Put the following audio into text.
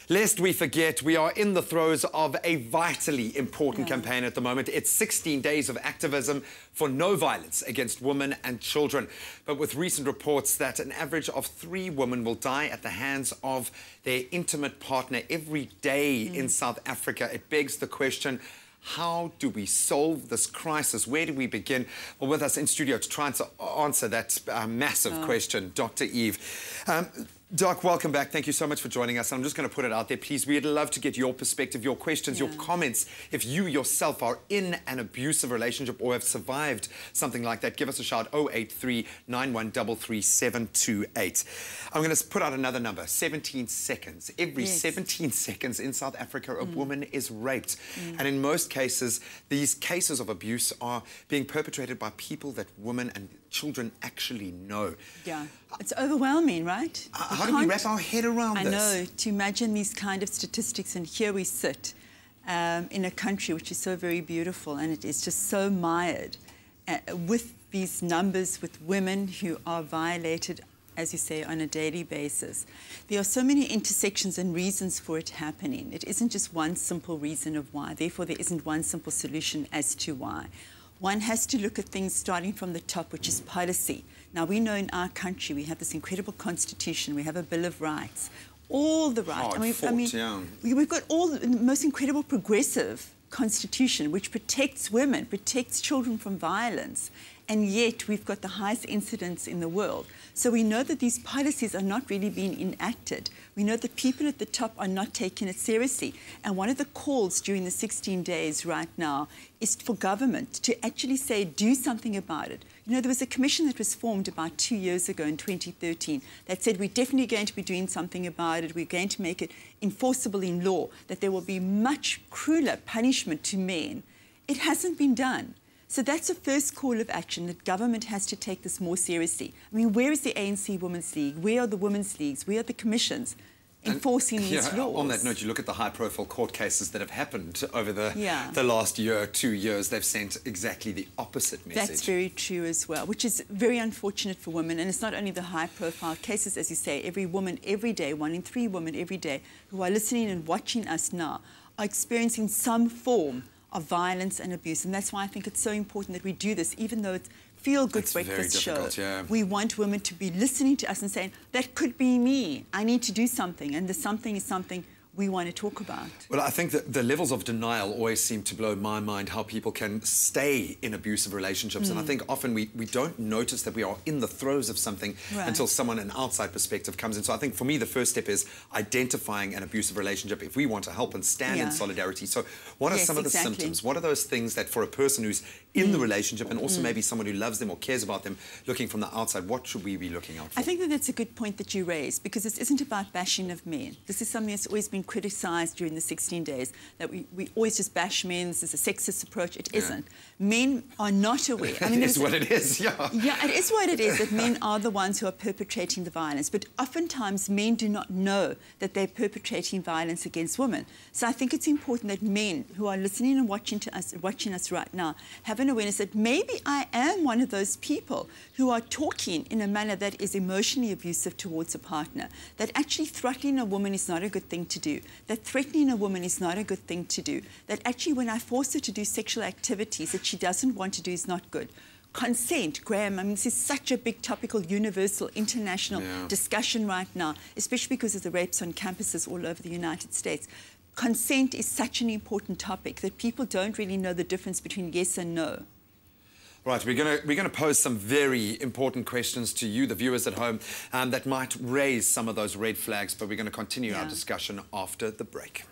Lest we forget, we are in the throes of a vitally important campaign at the moment. It's 16 days of activism for no violence against women and children. But with recent reports that an average of 3 women will die at the hands of their intimate partner every day in South Africa, it begs the question, how do we solve this crisis? Where do we begin? Well, with us in studio to try and answer that massive question, Dr. Eve. Doc, welcome back. Thank you so much for joining us. I'm just going to put it out there, please. We'd love to get your perspective, your questions, your comments. If you yourself are in an abusive relationship or have survived something like that, give us a shout, 083 9133 728. I'm going to put out another number, 17 seconds. Every 17 seconds in South Africa, a woman is raped. And in most cases, these cases of abuse are being perpetrated by people that women and children actually know. Yeah, it's overwhelming, right? How do we wrap our head around this? I know, to imagine these kind of statistics, and here we sit in a country which is so very beautiful, and it is just so mired with these numbers, with women who are violated, as you say, on a daily basis. There are so many intersections and reasons for it happening. It isn't just one simple reason of why. Therefore, there isn't one simple solution as to why. One has to look at things starting from the top, which is policy. Now, we know in our country we have this incredible constitution, we have a Bill of Rights, all the rights. We've got all the most incredible progressive constitution which protects women, protects children from violence, and yet we've got the highest incidence in the world. So we know that these policies are not really being enacted. We know that people at the top are not taking it seriously. And one of the calls during the 16 days right now is for government to actually say, do something about it. You know, there was a commission that was formed about 2 years ago in 2013 that said we're definitely going to be doing something about it. We're going to make it enforceable in law, that there will be much crueler punishment to men. It hasn't been done. So that's the first call of action, that government has to take this more seriously. I mean, where is the ANC Women's League? Where are the women's leagues? Where are the commissions enforcing these laws? On that note, you look at the high-profile court cases that have happened over the last year, 2 years, they've sent exactly the opposite message. That's very true as well, which is very unfortunate for women. And it's not only the high-profile cases, as you say, every woman every day, 1 in 3 women every day, who are listening and watching us now, are experiencing some form of violence and abuse. And that's why I think it's so important that we do this, even though it's feel-good breakfast show. We want women to be listening to us and saying, that could be me. I need to do something. And the something is something we want to talk about. Well, I think that the levels of denial always seem to blow my mind, how people can stay in abusive relationships. And I think often we don't notice that we are in the throes of something until someone, an outside perspective, comes in. So I think for me, the first step is identifying an abusive relationship if we want to help and stand in solidarity. So what are some of the symptoms? What are those things that for a person who's in the relationship and also maybe someone who loves them or cares about them, looking from the outside, what should we be looking out for? I think that that's a good point that you raise, because this isn't about bashing of men. This is something that's always been criticised during the 16 days, that we always just bash men. This is a sexist approach. It isn't. Men are not aware. I mean, it's what it is, Yeah, it is what it is, that men are the ones who are perpetrating the violence. But oftentimes men do not know that they're perpetrating violence against women. So I think it's important that men who are listening and watching us right now have an awareness that maybe I am one of those people who are talking in a manner that is emotionally abusive towards a partner, that actually threatening a woman is not a good thing to do, that threatening a woman is not a good thing to do, that actually when I force her to do sexual activities that she doesn't want to do is not good. Consent, Graham, I mean, this is such a big topical, universal, international discussion right now, especially because of the rapes on campuses all over the United States. Consent is such an important topic that people don't really know the difference between yes and no. Right, we're going to pose some very important questions to you, the viewers at home, that might raise some of those red flags, but we're going to continue our discussion after the break.